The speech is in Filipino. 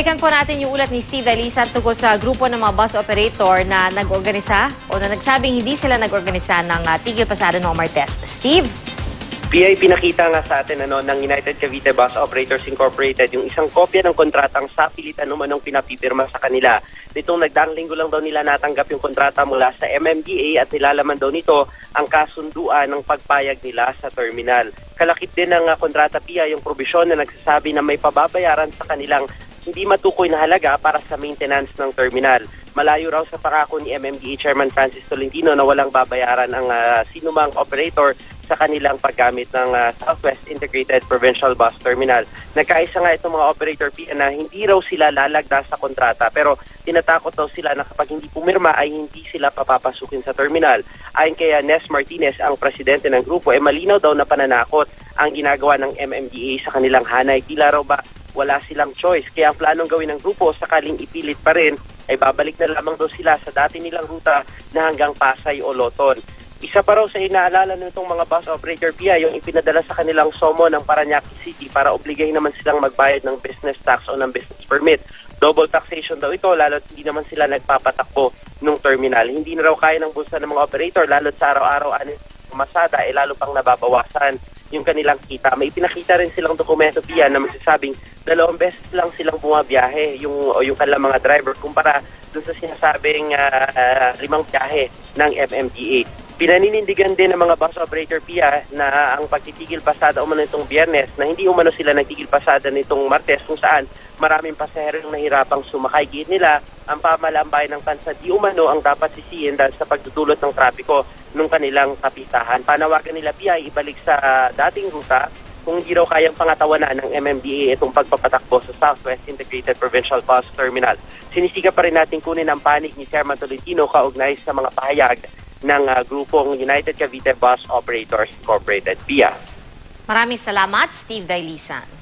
Balikan po natin yung ulat ni Steve Dalisan tungkol sa grupo ng mga bus operator na nag-organisa o na nagsabing hindi sila nag-organisa ng tigil pasada noong Martes. Steve? PI, pinakita nga sa atin ng United Cavite Bus Operators Incorporated yung isang kopya ng kontratang sa pilitan umanong pinapipirma sa kanila. Nitong nagdaang linggo lang daw nila natanggap yung kontrata mula sa MMDA at nilalaman daw nito ang kasunduan ng pagpayag nila sa terminal. Kalakip din ng kontrata, PI, yung probisyon na nagsasabi na may pababayaran sa kanilang hindi matukoy na halaga para sa maintenance ng terminal. Malayo raw sa pangako ni MMDA Chairman Francis Tolentino na walang babayaran ang sinumang operator sa kanilang paggamit ng Southwest Integrated Provincial Bus Terminal. Nagkaisa nga itong mga operator na hindi raw sila lalagda sa kontrata pero tinatakot daw sila na kapag hindi pumirma ay hindi sila papapasukin sa terminal. Ayon kay Nes Martinez, ang presidente ng grupo, malinaw daw na pananakot ang ginagawa ng MMDA sa kanilang hanay. Tila raw ba wala silang choice. Kaya ang planong gawin ng grupo sakaling ipilit pa rin ay babalik na lamang daw sila sa dati nilang ruta na hanggang Pasay o Loton. Isa pa raw sa inaalala nitong mga bus operator, PI, yung ipinadala sa kanilang SOMO ng Parañaque City para obligahin naman silang magbayad ng business tax o ng business permit. Double taxation daw ito lalo't hindi naman sila nagpapatakbo ng terminal. Hindi na raw kaya ng bulsa ng mga operator lalo't sa araw-araw masada lalo pang nababawasan yung kanilang kita. May pinakita rin silang dokumento, PI, na magsasabing 2 beses lang silang bumabiyahe yung kanilang mga driver kumpara dun sa sinasabing 5 biyahe ng MMDA. Pinaninindigan din ng mga bus operator, PIA, na ang pagtitigil pasada umano nitong Biyernes na hindi umano sila nagtigil pasada nitong Martes kung saan maraming pasahero yung nahirapang sumakay. Gid nila ang pamahalaan ng bansa di umano ang dapat sisihin dahil sa pagdudulot ng trapiko nung kanilang kapistahan. Panawagan nila, PIA, ibalik sa dating ruta kung hindi raw kayang pangatawanan ng MMDA itong pagpapatakbo sa Southwest Integrated Provincial Bus Terminal. Sinisika pa rin natin kunin ang panig ni Chairman Tolentino kaugnay sa mga pahayag ng grupong United Cavite Bus Operators Incorporated. PIA. Maraming salamat, Steve Dalisan.